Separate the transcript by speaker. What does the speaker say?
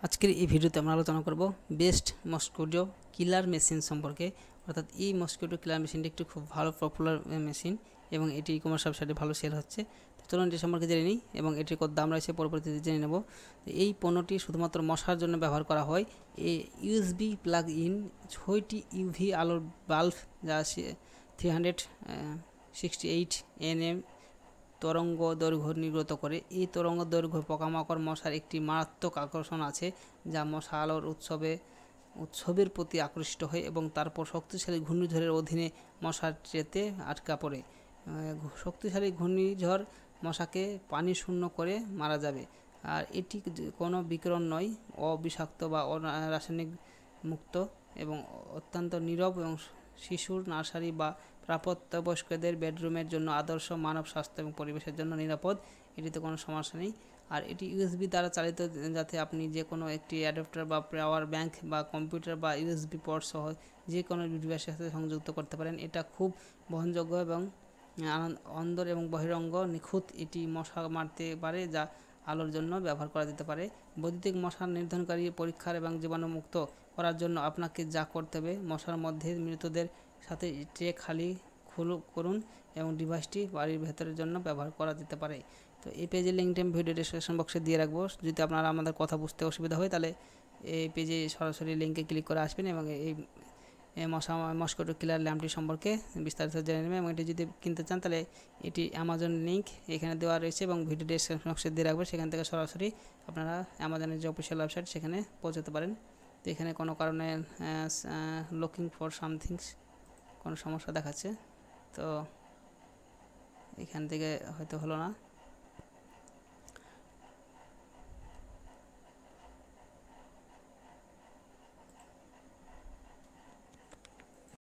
Speaker 1: আজকের এই ভিডিওতে আমরা আলোচনা করব বেস্ট মসকিউটো কিলার মেশিন সম্পর্কে। অর্থাৎ এই মসকিউটো কিলার মেশিনটি একটি খুব ভালো পপুলার মেশিন এবং এটি ই-কমার্স ওয়েবসাইটে ভালো সেল হচ্ছে। তো চলুন এটি সম্পর্কে জেনে নিই এবং এটির কত দাম রয়েছে পরবর্তীতে জেনে নেব। এই পণ্যটি শুধুমাত্র মশার জন্য ব্যবহার করা হয়। এই ইউএসবি প্লাগ ইন 6টি ইউভি আলোর বাল্ব, যা 368 nm তরঙ্গ দৈর্ঘ্য নির্গত করে। এই তরঙ্গ দৈর্ঘ্য পোকামাকড় মশার একটি মারাত্মক আকর্ষণ আছে, যা মশা আলোর উৎসবের প্রতি আকৃষ্ট হয় এবং তারপর শক্তিশালী ঘূর্ণিঝড়ের অধীনে মশার চেতে আটকা পড়ে। শক্তিশালী ঘূর্ণিঝড় মশাকে পানি শূন্য করে মারা যাবে। আর এটি কোনো বিকিরণ নয়, অবিষাক্ত বা রাসায়নিক মুক্ত এবং অত্যন্ত নীরব এবং শিশুর নার্সারি বা প্রাপ্তবয়স্কদের বেডরুমের জন্য আদর্শ, মানব স্বাস্থ্য এবং পরিবেশের জন্য নিরাপদ। এটিতে কোনো সমস্যা নেই। আর এটি ইউএসবি দ্বারা চালিত, যাতে আপনি যে কোনো একটি অ্যাডাপ্টার বা পাওয়ার ব্যাংক বা কম্পিউটার বা ইউএসবি পোর্ট সহ যে কোনো ডিভাইসের সাথে সংযুক্ত করতে পারেন। এটা খুব বহনযোগ্য এবং অন্দর এবং বহিরঙ্গ নিখুঁত। এটি মশা মারতে পারে, যা আলোর জন্য ব্যবহার করা যেতে পারে। বৈদ্যুতিক মশা নির্ধারণকারী পরীক্ষার এবং জীবাণুমুক্ত করার জন্য আপনাকে যা করতে হবে, মশার মধ্যে মৃতদের সাথে ট্রে খালি করুন এবং ডিভাইসটি বাড়ির ভেতরের জন্য ব্যবহার করা যেতে পারে। তো এই পেজের লিঙ্কটি আমি ভিডিও ডিসক্রিপশন বক্সে দিয়ে রাখবো। যদি আপনারা আমাদের কথা বুঝতে অসুবিধা হয়, তাহলে এই পেজে সরাসরি লিঙ্কে ক্লিক করে আসবেন এবং এই মসকিউটো কিলার ল্যাম্পটি সম্পর্কে বিস্তারিত জেনে নেবেন। এবং এটি যদি কিনতে চান, তাহলে এটি অ্যামাজন লিঙ্ক এখানে দেওয়া রয়েছে এবং ভিডিও ডিসক্রিপশন বক্সে দিয়ে রাখবো। সেখান থেকে সরাসরি আপনারা অ্যামাজনের যে অফিসিয়াল ওয়েবসাইট, সেখানে পৌঁছাতে পারেন। তো এখানে কোনো কারণে লুকিং ফর সামথিংস কোনো সমস্যা দেখাচ্ছে, তো এখান থেকে হয়তো হলো না।